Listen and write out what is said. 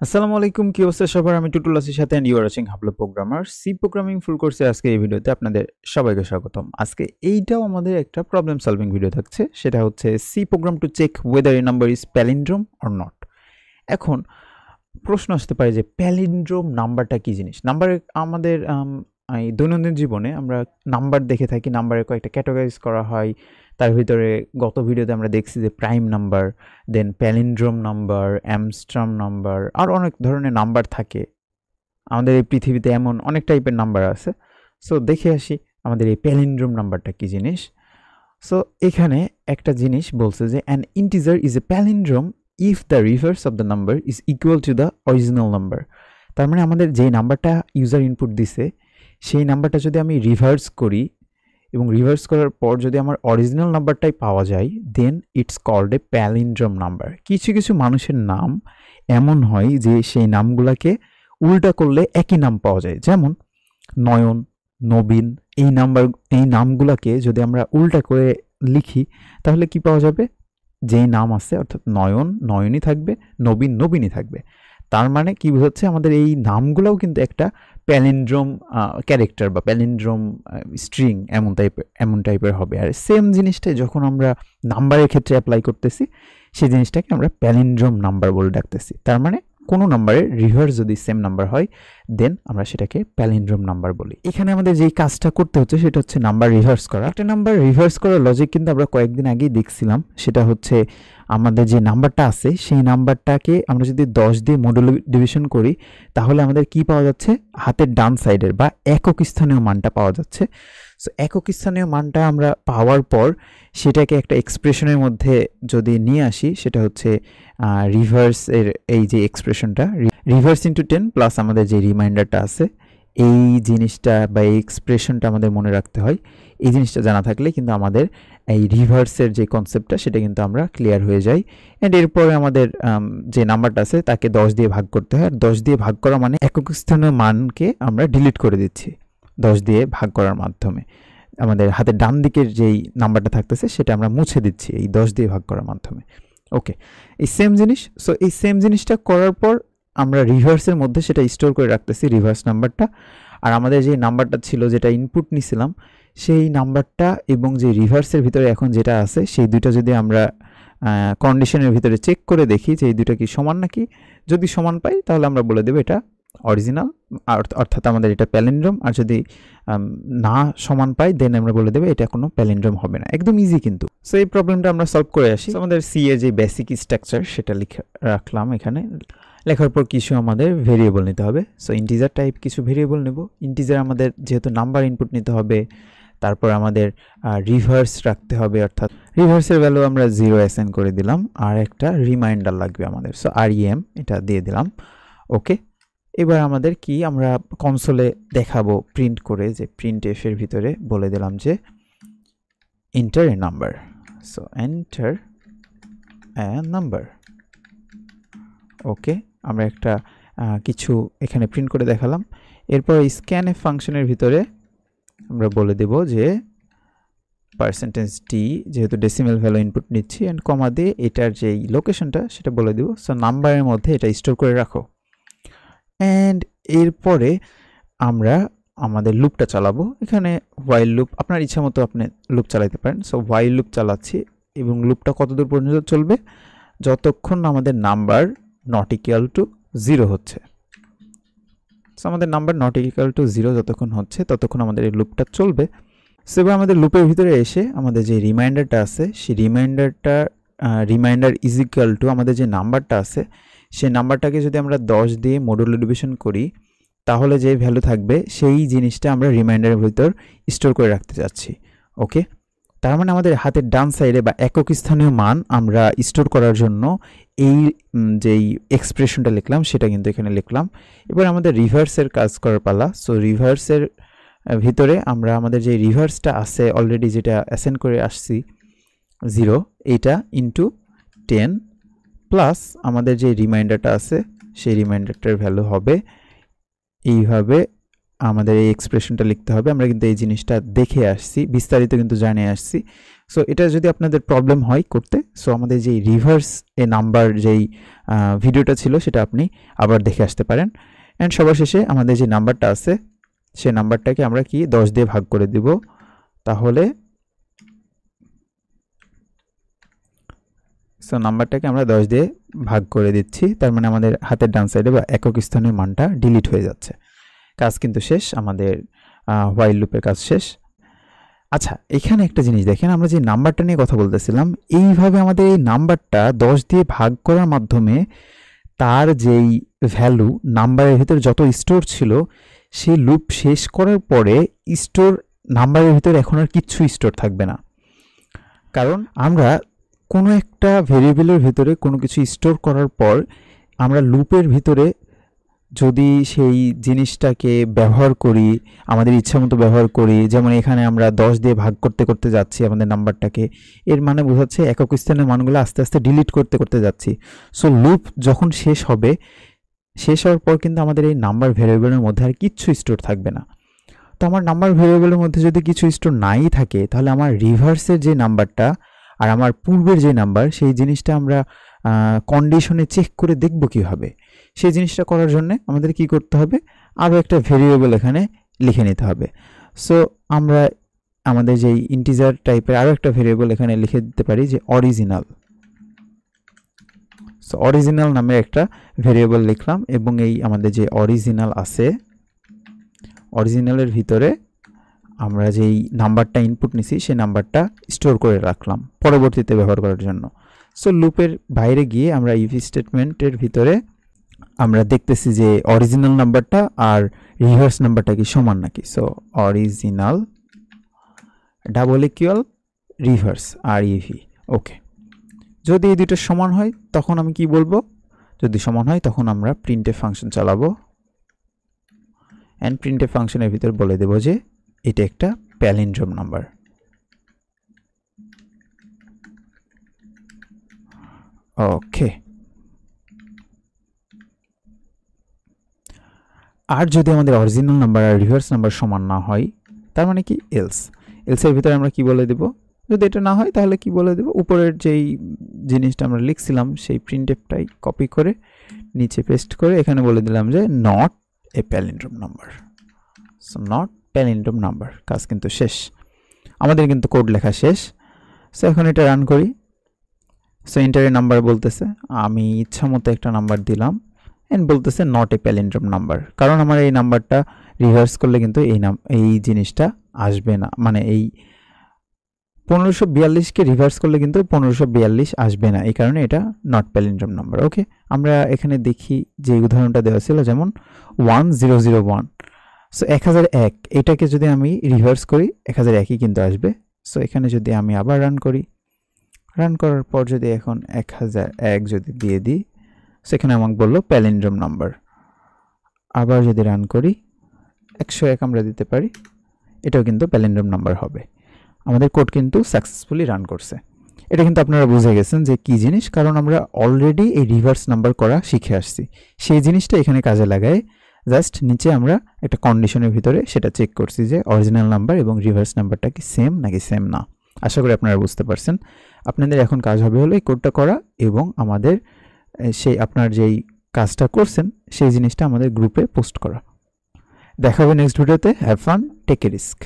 আসসালামু আলাইকুম, কি অবস্থা সবার? আমি টুটুল আছি সাথে, and you are watching Hablu programmer. C programming full কোর্সে আজকে এই ভিডিওতে আপনাদের সবাইকে স্বাগতম। আজকে এইটাও আমাদের একটা প্রবলেম সলভিং ভিডিও থাকছে, সেটা হচ্ছে C program to check whether a number is palindrome or not. এখন প্রশ্ন আসতে পারে যে প্যালিন্ড্রোম নাম্বারটা কি জিনিস? নাম্বারে আমাদের এই দৈনন্দিন জীবনে আমরা নাম্বার দেখে থাকি, নাম্বারের কয়েকটা ক্যাটাগরাইজ করা হয়। তার ভিতরে গত ভিডিওতে আমরা দেখছি যে প্রাইম নাম্বার, দেন প্যালিন্ড্রোম নাম্বার, অ্যামস্ট্রাম নাম্বার, আর অনেক ধরনের নাম্বার থাকে। আমাদের এই পৃথিবীতে এমন অনেক টাইপের নাম্বার আছে। সো দেখে আসি আমাদের এই প্যালিন্ড্রোম নাম্বারটা কি জিনিস। সো এখানে একটা জিনিস বলছে যে an integer is a palindrome if the reverse of the number is equal to the original number. তার মানে আমাদের যে নাম্বারটা ইউজার ইনপুট দিছে সেই নাম্বারটা যদি আমি রিভার্স করি এবং রিভার্স করার পর যদি আমার অরিজিনাল নাম্বারটাই পাওয়া যায়, then it's called a palindrome number. কিছু কিছু মানুষের নাম এমন হয় যে সেই নামগুলোকে উল্টা করলে একই নাম পাওয়া যায়। যেমন নয়ন, নবীন, এই নামগুলোকে যদি আমরা উল্টা করে লিখি তাহলে কি পাওয়া যাবে? যেই নাম আছে অর্থাৎ নয়ন নয়নই থাকবে, নবীন নবীনই থাকবে। তার মানে কি বোঝাচ্ছে? আমাদের এই নামগুলোও কিন্তু একটা প্যালিন্ড্রোম ক্যারেক্টার বা প্যালিন্ড্রোম স্ট্রিং এমন টাইপের হবে। আর সেম জিনিসটাই যখন আমরা নাম্বারের ক্ষেত্রে অ্যাপ্লাই করতেছি, সেই জিনিসটাকে আমরা প্যালিন্ড্রোম নাম্বার বলে ডাকতেছি। তার মানে কোনো নাম্বারের রিভার্স যদি সেম নাম্বার হয়, দেন আমরা সেটাকে প্যালিন্ড্রোম নাম্বার বলি। এখানে আমাদের যেই কাজটা করতে হচ্ছে সেটা হচ্ছে নাম্বার রিভার্স করা। একটা নাম্বার রিভার্স করার লজিক কিন্তু আমরা কয়েকদিন আগেই দেখছিলাম। সেটা হচ্ছে আমাদের যে নাম্বারটা আছে সেই নাম্বারটাকে আমরা যদি 10 দিয়ে মডুলো ডিভিশন করি তাহলে আমাদের কি পাওয়া যাচ্ছে? হাতের ডান সাইডের বা একক স্থানীয় মানটা পাওয়া যাচ্ছে। সো একক স্থানীয় মানটা আমরা পাওয়ার পর সেটাকে একটা এক্সপ্রেশনের মধ্যে যদি নিয়ে আসি, সেটা হচ্ছে রিভার্সের এই যে এক্সপ্রেশনটা, রিভার্স ইন্টু 10 প্লাস আমাদের যে রিমাইন্ডারটা আছে, এই জিনিসটা বা এই এক্সপ্রেশনটা আমাদের মনে রাখতে হয়। এই জিনিসটা জানা থাকলে কিন্তু আমাদের এই রিভার্সের যে কনসেপ্টটা সেটা কিন্তু আমরা ক্লিয়ার হয়ে যাই। অ্যান্ড এরপরে আমাদের যে নাম্বারটা আছে তাকে 10 দিয়ে ভাগ করতে হয়। আর 10 দিয়ে ভাগ করা মানে একক স্থানীয় মানকে আমরা ডিলিট করে দিচ্ছি 10 দিয়ে ভাগ করার মাধ্যমে। আমাদের হাতের ডান দিকের যেই নাম্বারটা থাকতেছে সেটা আমরা মুছে দিচ্ছি এই 10 দিয়ে ভাগ করার মাধ্যমে। ওকে, এই সেম জিনিস। সো এই সেম জিনিসটা করার পর আমরা রিভার্সের মধ্যে সেটা স্টোর করে রাখতেছি রিভার্স নাম্বারটা। আর আমাদের যে নাম্বারটা ছিল যেটা ইনপুট নিছিলাম সেই নাম্বারটা এবং যে রিভার্সের ভিতরে এখন যেটা আছে সেই দুইটা যদি আমরা কন্ডিশনের ভিতরে চেক করে দেখি যে এই দুইটা কি সমান নাকি, যদি সমান পাই তাহলে আমরা বলে দেবো এটা অরিজিনাল, অর্থাৎ আমাদের এটা প্যালিন্ড্রোম। আর যদি না সমান পাই দেন আমরা বলে দেবো এটা কোনো প্যালিন্ড্রোম হবে না। একদম ইজি কিন্তু। সো এই প্রবলেমটা আমরা সলভ করে আসি। আমাদের সি এর যে বেসিক স্ট্রাকচার সেটা লিখে রাখলাম এখানে। লেখার পর কিছু আমাদের ভেরিয়েবল নিতে হবে। সো ইন্টিজার টাইপ কিছু ভেরিয়েবল নেব। ইন্টিজার আমাদের যেহেতু নাম্বার ইনপুট নিতে হবে, তারপর আমাদের রিভার্স রাখতে হবে, অর্থাৎ রিভার্সের ভ্যালু আমরা 0 অ্যাসাইন করে দিলাম। আর একটা রিমাইন্ডার লাগবে আমাদের, সো REM এটা দিয়ে দিলাম। ওকে, এবার আমাদের কি আমরা কনসোলে দেখাবো প্রিন্ট করে, যে প্রিন্ট এফের ভিতরে বলে দিলাম যে enter a number. So enter a number. Okay, আমরা একটা কিছু এখানে প্রিন্ট করে দেখালাম। এরপর স্ক্যান এফ ফাংশনের ভিতরে আমরা বলে দেব যে %d, যেহেতু ডেসিমেল ভ্যালু ইনপুট নিচ্ছি, অ্যান্ড কমা দিয়ে এটার যেই লোকেশনটা সেটা বলে দিব। সো নাম্বারের মধ্যে এটা স্টোর করে রাখো। অ্যান্ড এরপরে আমরা আমাদের লুপটা চালাবো। এখানে হোয়াইল লুপ, আপনার ইচ্ছা মতো আপনি লুপ চালাতে পারেন। সো হোয়াইল লুপ চালাচ্ছি এবং লুপটা কতদূর পর্যন্ত চলবে? যতক্ষণ আমাদের নাম্বার নট ইকুয়াল টু 0 হচ্ছে। সো আমাদের নাম্বার নট ইকুয়াল টু 0 যতক্ষণ হচ্ছে ততক্ষণ আমাদের এই লুপটা চলবে। সো এবার আমাদের লুপের ভিতরে এসে আমাদের যে রিমাইন্ডারটা আছে সেই রিমাইন্ডার ইজ ইকুয়াল টু আমাদের যে নাম্বারটা আছে সেই নাম্বারটাকে যদি আমরা 10 দিয়ে মডুলো ডিভিশন করি তাহলে যে ভ্যালু থাকবে সেই জিনিসটা আমরা রিমাইন্ডারের ভিতর স্টোর করে রাখতে চাচ্ছি। ওকে, তার মানে আমাদের হাতের ডান সাইডে বা একক স্থানীয় মান আমরা স্টোর করার জন্য এই যেই এক্সপ্রেশনটা লিখলাম সেটা কিন্তু এখানে লিখলাম। এবার আমাদের রিভার্সের কাজ করার পালা। সো রিভার্সের ভিতরে আমরা আমাদের যে রিভার্সটা আছে অলরেডি যেটা অ্যাসাইন করে আসছি 0, এইটা ইন্টু 10 প্লাস আমাদের যে রিমাইন্ডারটা আছে সেই রিমাইন্ডারটার ভ্যালু হবে এইভাবে আমাদের এই এক্সপ্রেশনটা লিখতে হবে। আমরা কিন্তু এই জিনিসটা দেখে আসছি, বিস্তারিত কিন্তু জানিয়ে আসছি। সো এটা যদি আপনাদের প্রবলেম হয় করতে, সো আমাদের যেই রিভার্স এ নাম্বার যেই ভিডিওটা ছিল সেটা আপনি আবার দেখে আসতে পারেন। অ্যান্ড সবার শেষে আমাদের যে নাম্বারটা আছে সেই নাম্বারটাকে আমরা কি 10 দিয়ে ভাগ করে দিব। তাহলে সো নাম্বারটাকে আমরা 10 দিয়ে ভাগ করে দিচ্ছি, তার মানে আমাদের হাতের ডান সাইডে বা একক স্থানের মানটা ডিলিট হয়ে যাচ্ছে। কাজ কিন্তু শেষ, আমাদের হোয়াইল লুপের কাজ শেষ। আচ্ছা, এখানে একটা জিনিস দেখেন, আমরা যে নাম্বারটা নিয়ে কথা বলতেছিলাম, এইভাবে আমাদের এই নাম্বারটা 10 দিয়ে ভাগ করার মাধ্যমে তার যেই ভ্যালু নাম্বারের ভিতরে যত স্টোর ছিল সেই লুপ শেষ করার পরে স্টোর নাম্বারের ভিতরে এখন আর কিচ্ছু স্টোর থাকবে না। কারণ আমরা কোনো একটা ভেরিয়েবলের ভিতরে কোনো কিছু স্টোর করার পর আমরা লুপের ভিতরে যদি সেই জিনিসটাকে ব্যবহার করি, আমাদের ইচ্ছা মতো ব্যবহার করি, যেমন এখানে আমরা 10 দিয়ে ভাগ করতে করতে যাচ্ছি আমাদের নাম্বারটাকে, এর মানে বোঝাচ্ছে একক স্থানের মানগুলো আস্তে আস্তে ডিলিট করতে করতে যাচ্ছি। সো লুপ যখন শেষ হবে, শেষ হওয়ার পর কিন্তু আমাদের এই নাম্বার ভেরিয়েবলের মধ্যে আর কিচ্ছু স্টোর থাকবে না। তো আমার নাম্বার ভেরিয়েবলের মধ্যে যদি কিছু স্টোর নাই থাকে, তাহলে আমার রিভার্সের যে নাম্বারটা আর আমার পূর্বের যে নাম্বার, সেই জিনিসটা আমরা কন্ডিশনে চেক করে দেখব কীভাবে। সেই জিনিসটা করার জন্য আমাদের কি করতে হবে, আরও একটা ভেরিয়েবল এখানে লিখে নিতে হবে। সো আমরা আমাদের যেই ইন্টিজার টাইপের আরও একটা ভেরিয়েবল এখানে লিখে দিতে পারি যে অরিজিনাল। সো অরিজিনাল নামে একটা ভেরিয়েবল লিখলাম, এবং এই আমাদের যে অরিজিনাল আছে, অরিজিনালের ভিতরে আমরা যেই নাম্বারটা ইনপুট নিছি সেই নাম্বারটা স্টোর করে রাখলাম পরবর্তীতে ব্যবহার করার জন্য। সো লুপের বাইরে গিয়ে আমরা ইফ স্টেটমেন্টের ভিতরে আমরা দেখতেছি যে অরিজিনাল নাম্বারটা আর রিভার্স নাম্বারটা কি সমান নাকি। So original double equal reverse আর ইভি। ওকে, যদি এই দুটো সমান হয় তখন আমি কি বলবো, যদি সমান হয় তখন আমরা প্রিন্টএফ ফাংশন চালাবো, অ্যান্ড প্রিন্টএফ ফাংশনের ভিতর বলে দেব যে এটা একটা প্যালিন্ড্রোম নাম্বার। ওকে, আর যদি আমাদের অরিজিনাল নাম্বার আর রিভার্স নাম্বার সমান না হয়, তার মানে কি এলসের ভিতরে আমরা কি বলে দেব, যদি এটা না হয় তাহলে কি বলে দেব, উপরের যেই জিনিসটা আমরা লিখছিলাম সেই প্রিন্টএফটাই কপি করে নিচে পেস্ট করে এখানে বলে দিলাম যে not a palindrome number. So not palindrome number, কাজ কিন্তু শেষ, আমাদের কিন্তু কোড লেখা শেষ। সো এখন এটা রান করি। সো এন্টারে নাম্বার বলতেছে, আমি ইচ্ছা মতো একটা নাম্বার দিলাম, এন্ড বলতেছে নট এ প্যালিন্ড্রোম নাম্বার, কারণ আমার এই নাম্বারটা রিভার্স করলে কিন্তু এই জিনিসটা আসবে না, মানে এই 1542কে রিভার্স করলে কিন্তু 1542 আসবে না, এই কারণে এটা নট প্যালিন্ড্রোম নাম্বার। ওকে, আমরা এখানে দেখি যে উদাহরণটা দেওয়া ছিল, যেমন 1001। সো 1001 এটাকে যদি আমি রিভার্স করি 1001ই কিন্তু আসবে। সো এখানে যদি আমি আবার রান করি, রান করার পর যদি এখন 1001 যদি দিয়ে দিই, সেখানে আমাকে বললো প্যালিন্ড্রোম নাম্বার। আবার যদি রান করি 101 আমরা দিতে পারি, এটাও কিন্তু প্যালিন্ড্রোম নাম্বার হবে। আমাদের কোড কিন্তু সাকসেসফুলি রান করছে। এটা কিন্তু আপনারা বুঝে গেছেন যে কি জিনিস, কারণ আমরা অলরেডি এই রিভার্স নাম্বার করা শিখে আসছি, সেই জিনিসটা এখানে কাজে লাগায় জাস্ট নিচে আমরা একটা কন্ডিশনের ভিতরে সেটা চেক করছি যে অরিজিনাল নাম্বার এবং রিভার্স নাম্বারটা কি সেম নাকি সেম না। আশা করি আপনারা বুঝতে পারছেন। আপনাদের এখন কাজ হবে হলো এই কোডটা করা এবং আমাদের সেই আপনার যেই কাজটা করছেন সেই জিনিসটা আমাদের গ্রুপে পোস্ট করা। দেখা হবে নেক্সট ভিডিওতে। Have fun, take a risk.